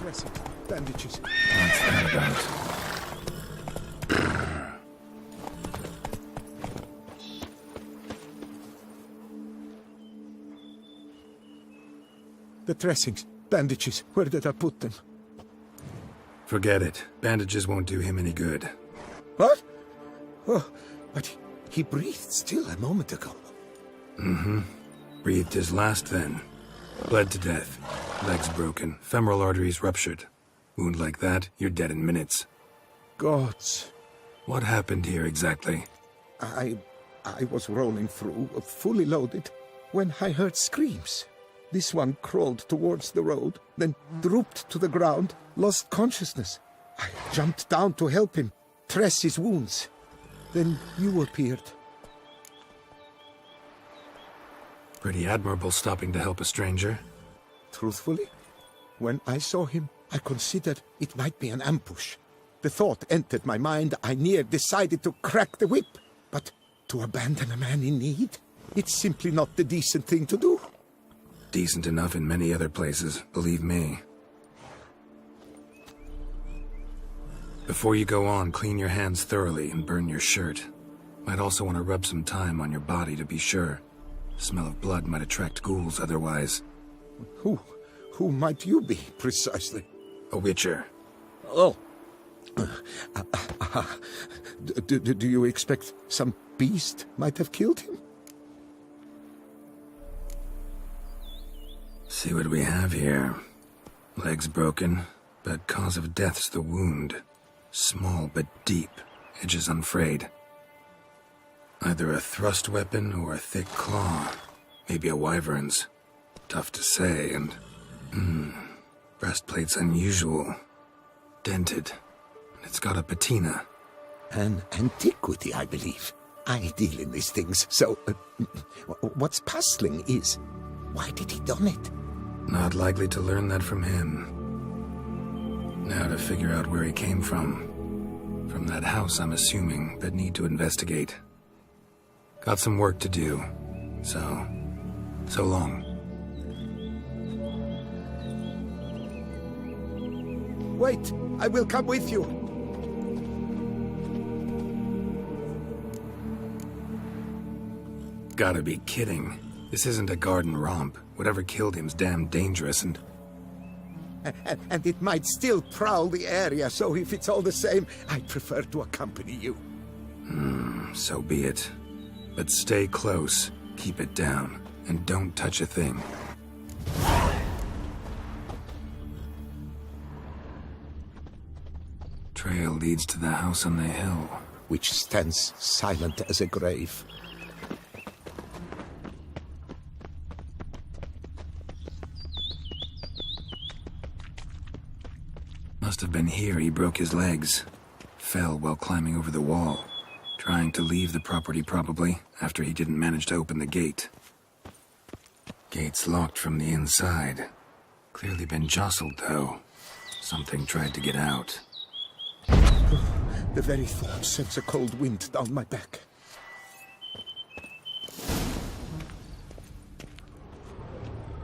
dressing, bandages. What's that about? The dressings, bandages. Where did I put them? Forget it. Bandages won't do him any good. What? Oh, but he breathed still a moment ago. Mm-hmm. Breathed his last then. Bled to death. Legs broken. Femoral arteries ruptured. Wound like that, you're dead in minutes. Gods. What happened here exactly? I was rolling through, fully loaded, when I heard screams. This one crawled towards the road, then drooped to the ground, lost consciousness. I jumped down to help him, dress his wounds. Then you appeared. Pretty admirable stopping to help a stranger. Truthfully, when I saw him, I considered it might be an ambush. The thought entered my mind, I near decided to crack the whip. But to abandon a man in need? It's simply not the decent thing to do. Decent enough in many other places, believe me. Before you go on, clean your hands thoroughly and burn your shirt. Might also want to rub some thyme on your body to be sure. Smell of blood might attract ghouls otherwise. Who might you be, precisely? A witcher. Oh. Do you expect some beast might have killed him? See what we have here. Legs broken, but cause of death's the wound. Small but deep, edges unfrayed. Either a thrust weapon or a thick claw. Maybe a wyvern's. Tough to say, and... breastplate's unusual. Dented. It's got a patina. An antiquity, I believe. I deal in these things, so... what's puzzling is... why did he don it? Not likely to learn that from him. Now to figure out where he came from. From that house, I'm assuming, but need to investigate. Got some work to do. So long. Wait, I will come with you. Gotta be kidding. This isn't a garden romp. Whatever killed him's damn dangerous and it might still prowl the area, so if it's all the same, I'd prefer to accompany you. So be it. But stay close, keep it down, and don't touch a thing. Trail leads to the house on the hill. Which stands silent as a grave. Must have been here he broke his legs. Fell while climbing over the wall. Trying to leave the property probably, after he didn't manage to open the gate. Gate's locked from the inside. Clearly been jostled though. Something tried to get out. The very thought sends a cold wind down my back.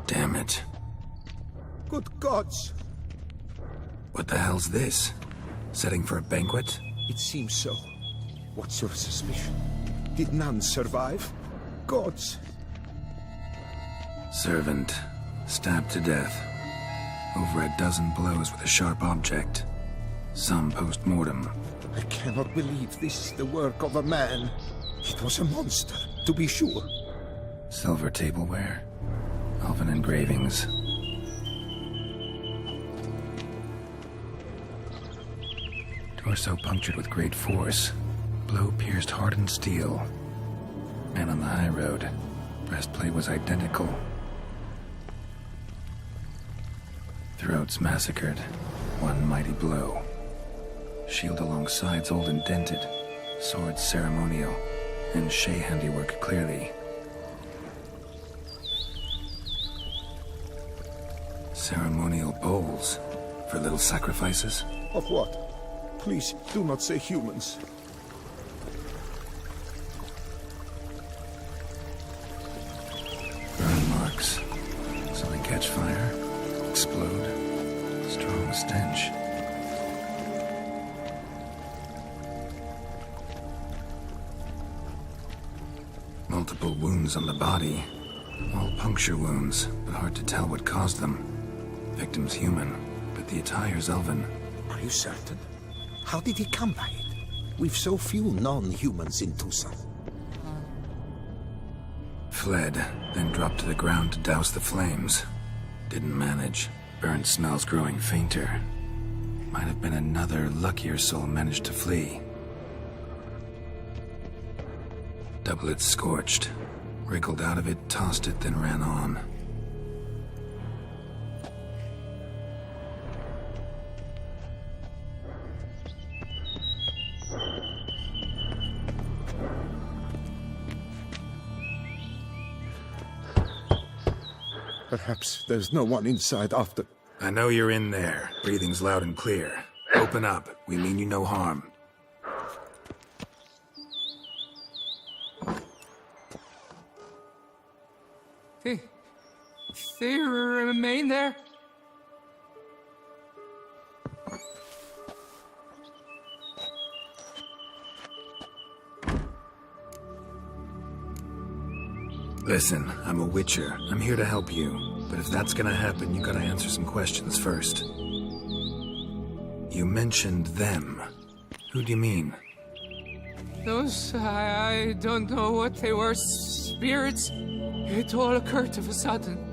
Damn it. Good gods! What the hell's this? Setting for a banquet? It seems so. What's your suspicion? Did none survive? Gods! Servant. Stabbed to death. Over a dozen blows with a sharp object. Some post-mortem. I cannot believe this is the work of a man. It was a monster, to be sure. Silver tableware. Elven engravings. Torso punctured with great force. Blow pierced hardened steel. Man on the high road. Breastplate was identical. Throats massacred. One mighty blow. Shield along sides old and dented. Sword ceremonial. And Shea handiwork clearly. Ceremonial bowls. For little sacrifices? Of what? Please, do not say humans. Burn marks. So they catch fire, explode. Strong stench. Multiple wounds on the body. All puncture wounds, but hard to tell what caused them. Victim's human, but the attire's elven. Are you certain? How did he come by it? We've so few non-humans in Tucson. Fled, then dropped to the ground to douse the flames. Didn't manage. Burnt smells growing fainter. Might have been another luckier soul managed to flee. Doublet scorched. Wriggled out of it, tossed it, then ran on. Perhaps there's no one inside after. I know you're in there. Breathing's loud and clear. Open up. We mean you no harm. They remain there? Listen, I'm a witcher. I'm here to help you. But if that's gonna happen, you gotta answer some questions first. You mentioned them. Who do you mean? Those, I don't know what they were. Spirits? It all occurred of a sudden.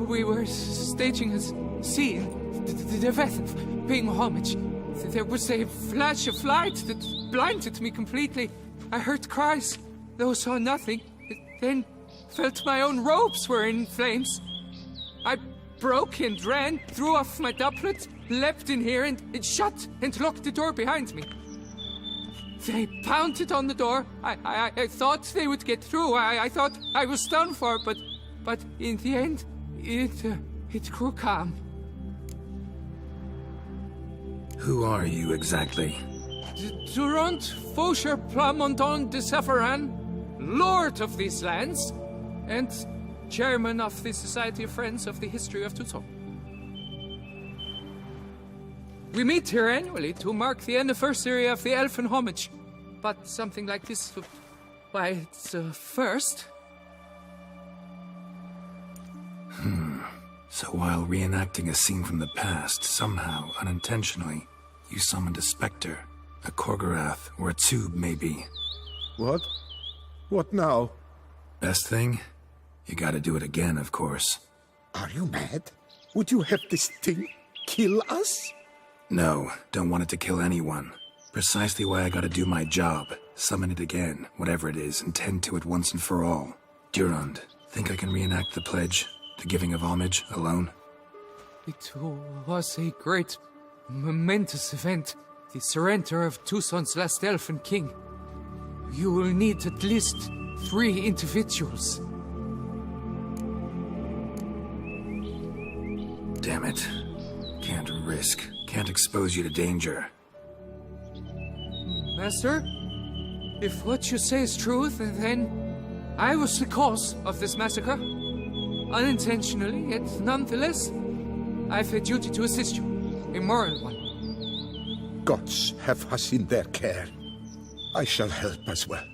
We were staging a scene. The death of paying homage. There was a flash of light that blinded me completely. I heard cries, though saw nothing. Then felt my own robes were in flames. I broke and ran, threw off my doublet, leapt in here and shut and locked the door behind me. They pounded on the door. I thought they would get through. I thought I was done for, but in the end, it grew calm. Who are you exactly? Durant Faucher Plamondon de Safaran, Lord of these lands, and Chairman of the Society of Friends of the History of Tucson. We meet here annually to mark the anniversary of the Elfin Homage. But something like this, why, it's a first. So while reenacting a scene from the past, somehow, unintentionally, you summoned a specter, a Korgorath, or a tube, maybe. What? What now? Best thing? You gotta do it again, of course. Are you mad? Would you have this thing kill us? No, don't want it to kill anyone. Precisely why I gotta do my job. Summon it again, whatever it is, and tend to it once and for all. Durand, think I can reenact the pledge, the giving of homage, alone? It was a great, momentous event. The surrender of Tucson's last elfin king. You will need at least 3 individuals. Damn it. Can't risk. Can't expose you to danger. Master, if what you say is true, then I was the cause of this massacre. Unintentionally, yet nonetheless, I have a duty to assist you. A moral one. Gods have us in their care. I shall help as well.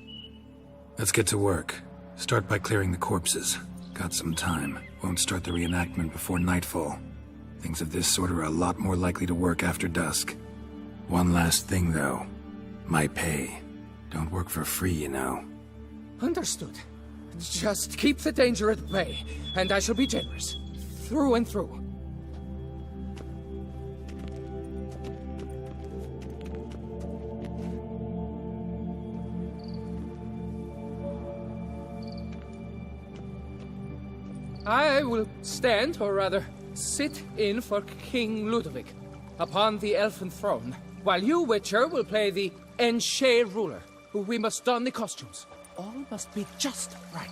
Let's get to work. Start by clearing the corpses. Got some time. Won't start the reenactment before nightfall. Things of this sort are a lot more likely to work after dusk. One last thing, though. My pay. Don't work for free, you know. Understood. Just keep the danger at bay, and I shall be generous. Through and through. I will stand, or rather, sit in for King Ludovic, upon the elfin throne, while you, Witcher, will play the Enche ruler. We must don the costumes. All must be just right.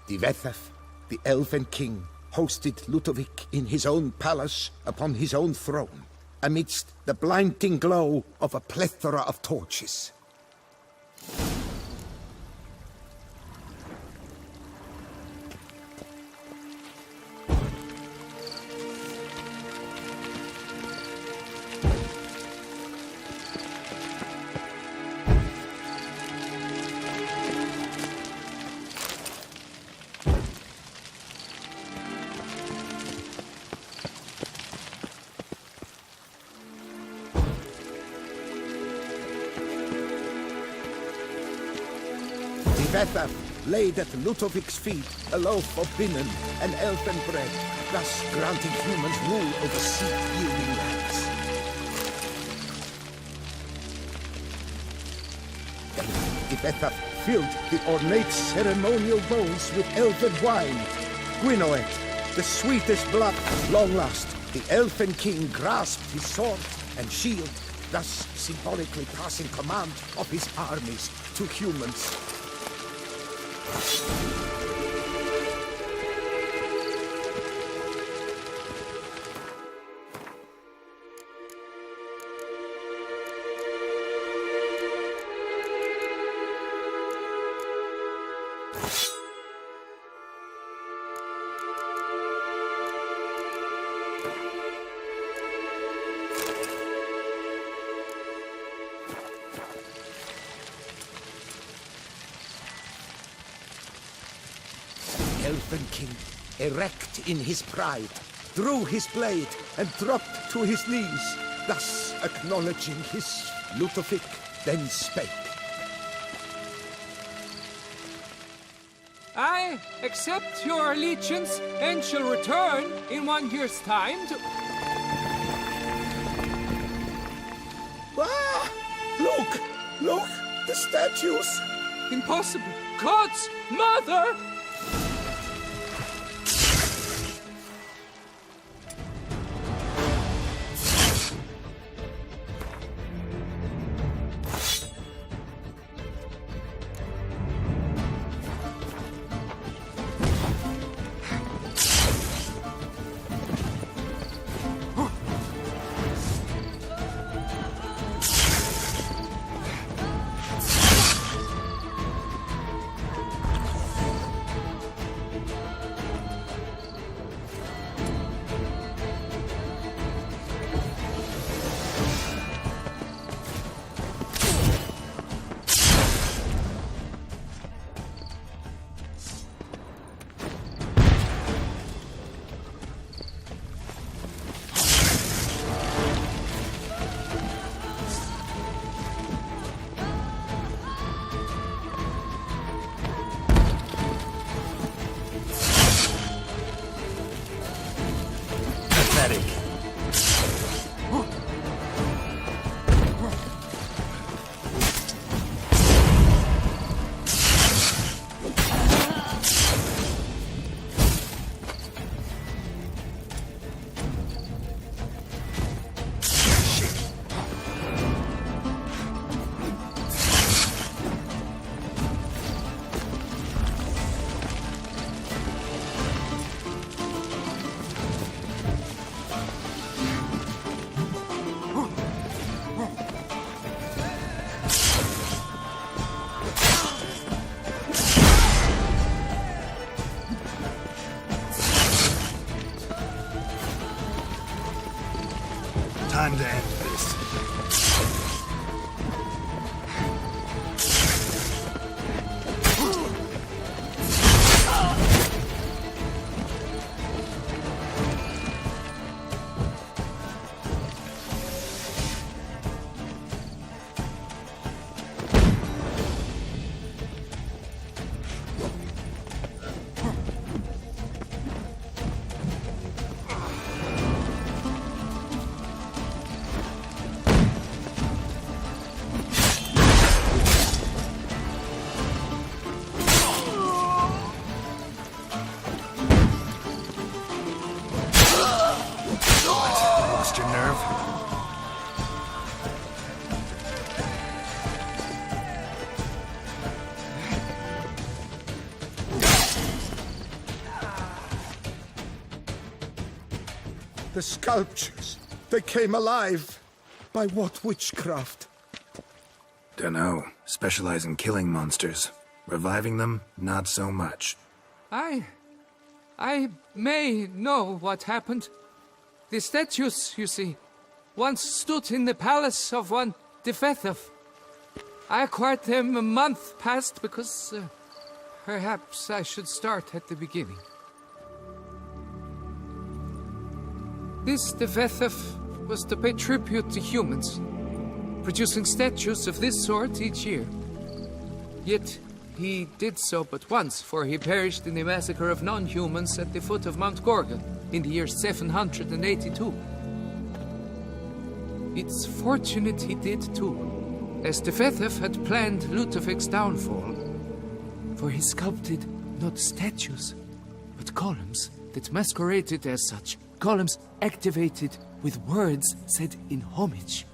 Divethef, the elven king, hosted Ludovic in his own palace upon his own throne, amidst the blinding glow of a plethora of torches. Defethaf laid at Ludovic's feet a loaf of binnen and elfin bread, thus granting humans rule over seed-yielding lands. Then Defethaf filled the ornate ceremonial bowls with elfin wine. Gwinoet, the sweetest blood at long last, the elfin king grasped his sword and shield, thus symbolically passing command of his armies to humans. Elfin King, erect in his pride, drew his blade and dropped to his knees, thus acknowledging his Ludovic, then spake. I accept your allegiance and shall return in 1 year's time to... Ah! Look! Look! The statues! Impossible! God's mother! Time to end this. Lost your nerve? The sculptures, they came alive. By what witchcraft? Dunno. Specialize in killing monsters. Reviving them, not so much. I may know what happened. The statues, you see, once stood in the palace of one Defethaf. I acquired them a month past because perhaps I should start at the beginning. This Defethaf was to pay tribute to humans, producing statues of this sort each year. Yet He did so but once, for he perished in the massacre of non-humans at the foot of Mount Gorgon in the year 782. It's fortunate he did too, as Tefethef had planned Ludovic's downfall. For he sculpted not statues, but columns that masqueraded as such. Columns activated with words said in homage.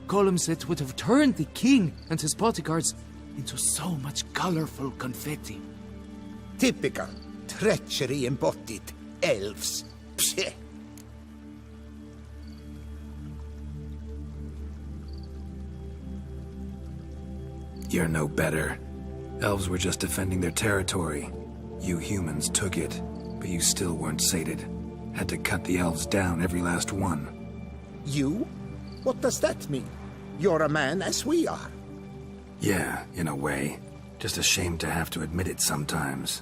Columns that would have turned the king and his bodyguards into so much colorful confetti. Typical. Treachery embodied. Elves. Psheh. You're no better. Elves were just defending their territory. You humans took it, but you still weren't sated. Had to cut the elves down, every last one. You? What does that mean? You're a man as we are. Yeah, in a way. Just ashamed to have to admit it sometimes.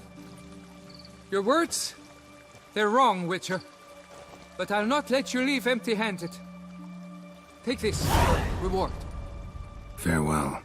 Your words? They're wrong, Witcher. But I'll not let you leave empty-handed. Take this. Reward. Farewell.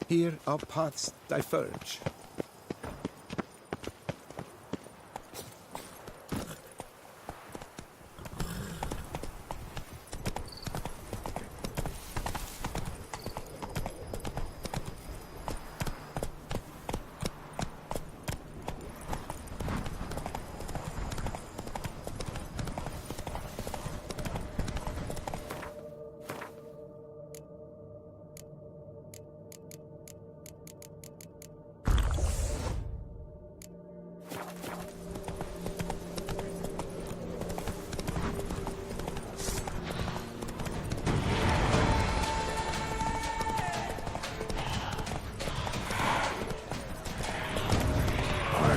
Here our paths diverge.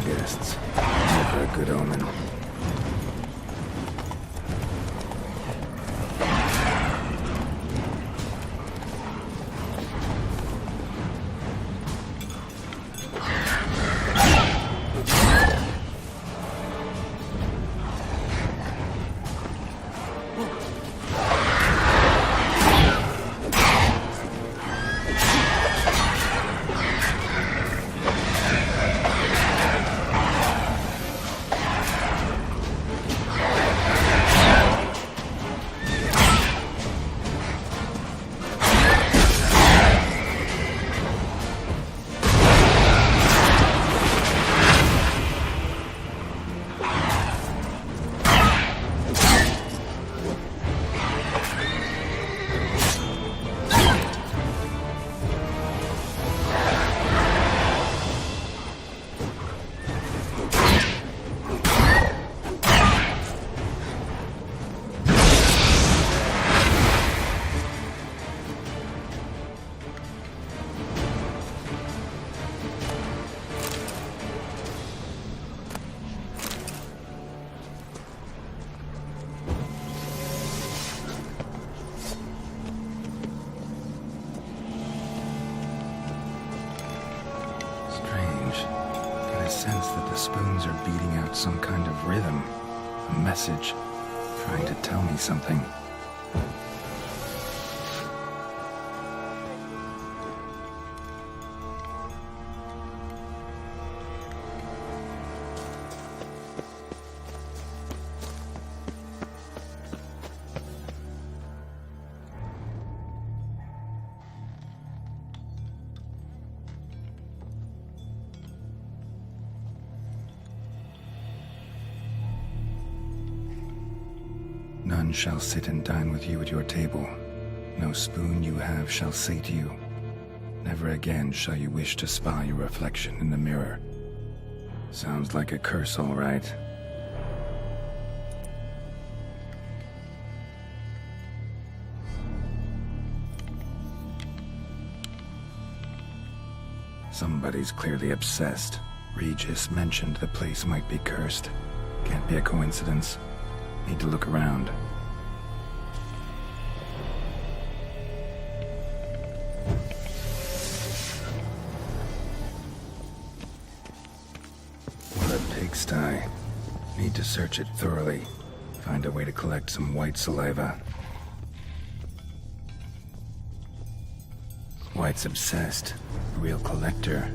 Guests. Never a good omen. Sense that the spoons are beating out some kind of rhythm, a message, trying to tell me something. None shall sit and dine with you at your table. No spoon you have shall sate you. Never again shall you wish to spy your reflection in the mirror. Sounds like a curse, all right. Somebody's clearly obsessed. Regis mentioned the place might be cursed. Can't be a coincidence. Need to look around. What a pigsty. Need to search it thoroughly. Find a way to collect some white saliva. White's obsessed. Real collector.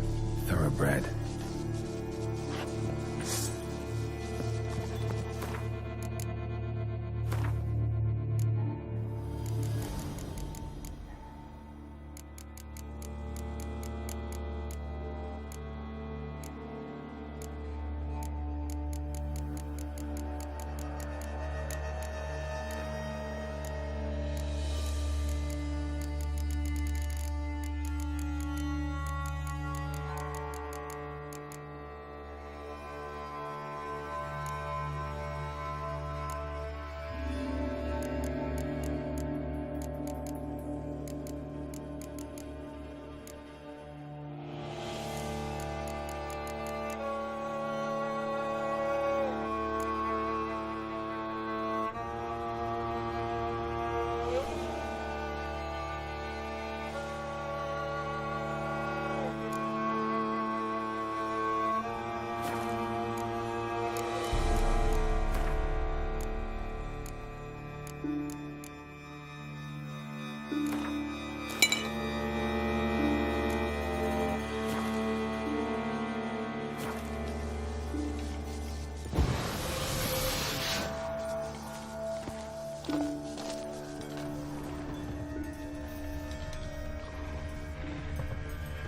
Thoroughbred.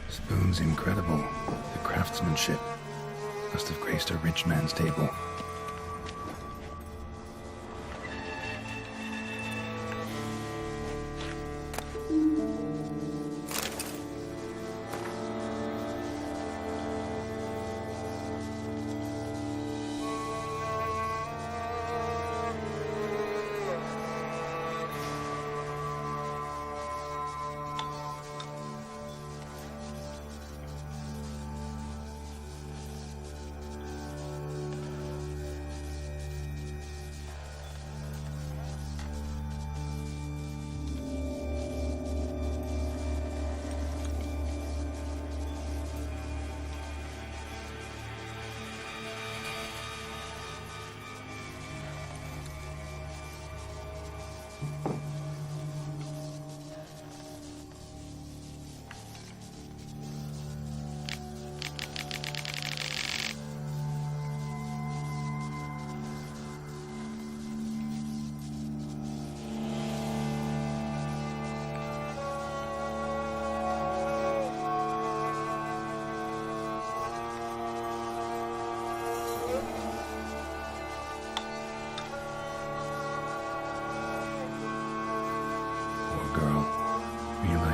Spoon's incredible. The craftsmanship must have graced a rich man's table.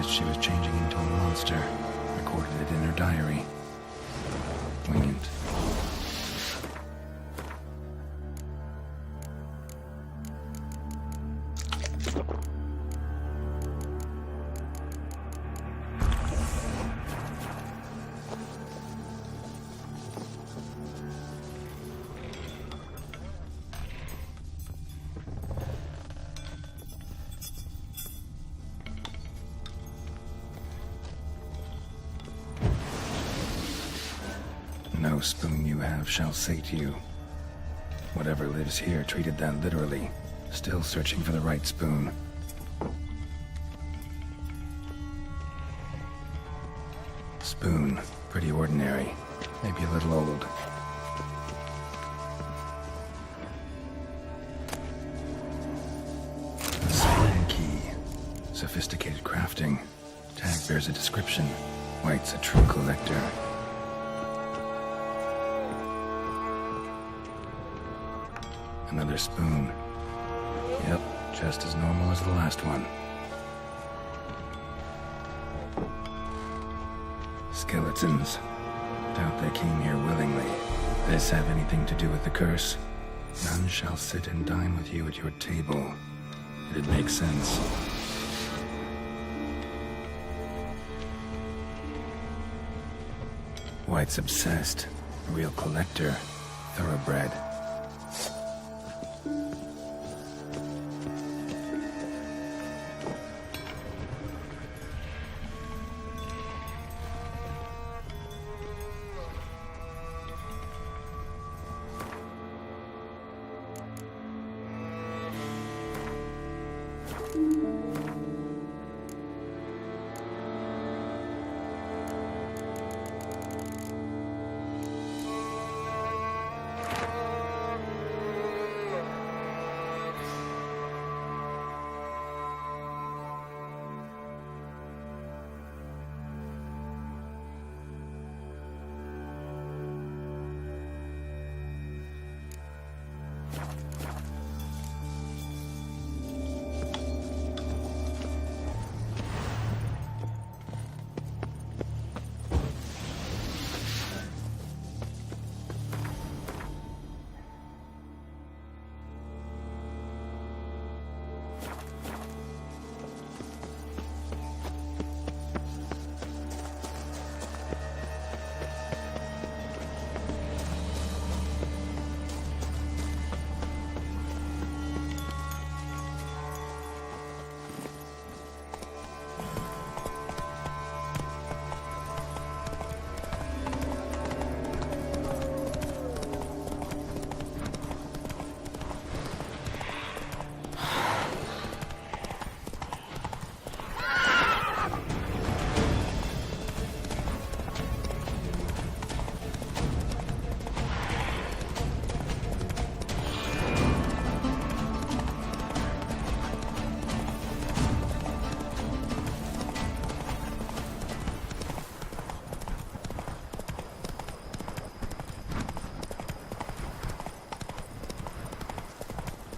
She was changing into a monster. Recorded it in her diary. Poignant. No spoon you have shall sate you. Whatever lives here treated that literally. Still searching for the right spoon. Spoon. Pretty ordinary. Maybe a little old. The spoon key. Sophisticated crafting. Tag bears a description. White's a true collector. Another spoon. Yep, just as normal as the last one. Skeletons. Doubt they came here willingly. This have anything to do with the curse? None shall sit and dine with you at your table. It'd make sense. White's obsessed. Real collector. Thoroughbred.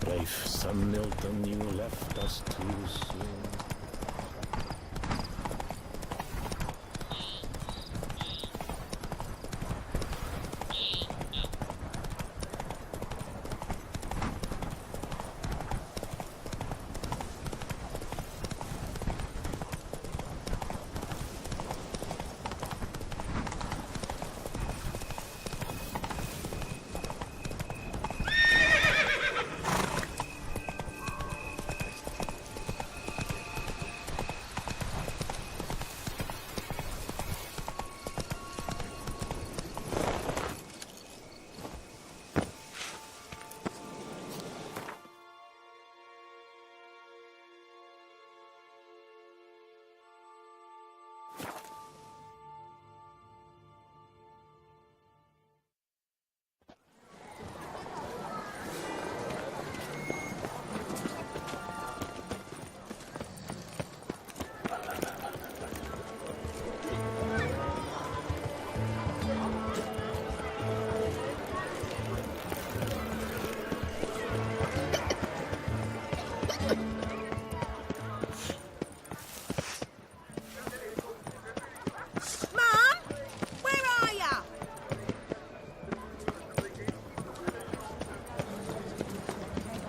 Brave son Milton, you left us too soon.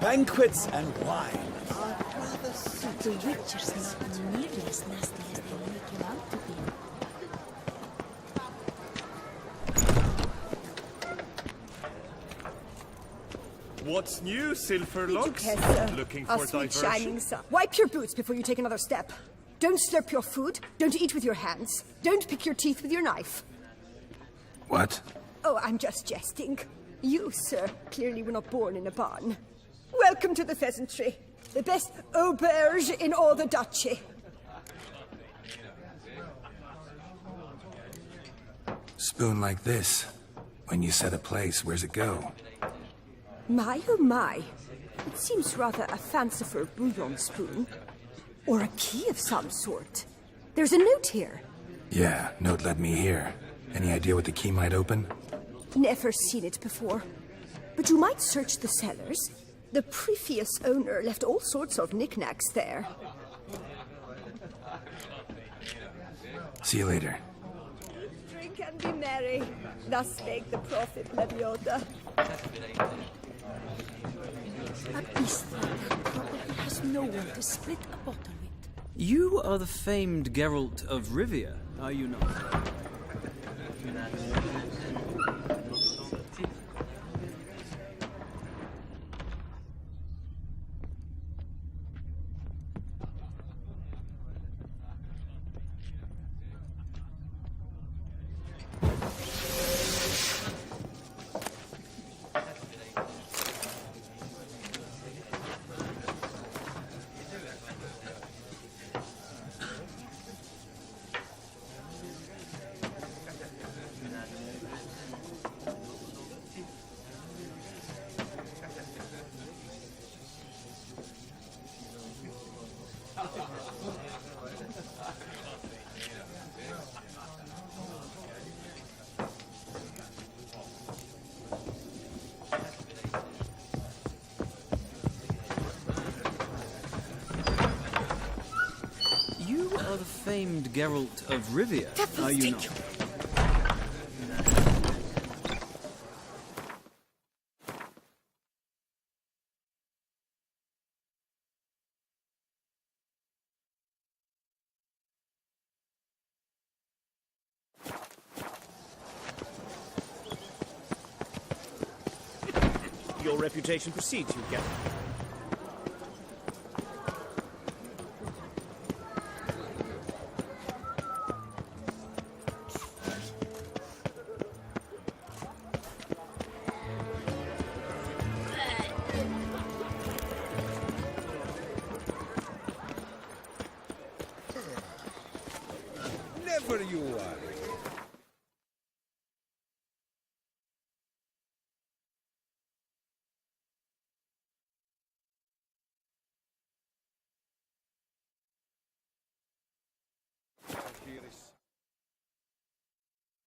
Banquets and wine. The Witcher's not nearly as nasty as they make you out to be. What's new, Silverlocks? Looking for diversion? Wipe your boots before you take another step. Don't slurp your food. Don't eat with your hands. Don't pick your teeth with your knife. What? Oh, I'm just jesting. You, sir, clearly were not born in a barn. Welcome to the pheasantry. The best auberge in all the duchy. Spoon like this. When you set a place, where's it go? My, oh my. It seems rather a fanciful bouillon spoon. Or a key of some sort. There's a note here. Yeah, note led me here. Any idea what the key might open? Never seen it before. But you might search the cellars. The previous owner left all sorts of knickknacks there. See you later. Drink and be merry. Thus spake the prophet Leviosa. A beast like that probably has no one to split a bottle with. You are the famed Geralt of Rivia, are you not? famed Geralt of Rivia, are you not? Your reputation precedes you, Geralt.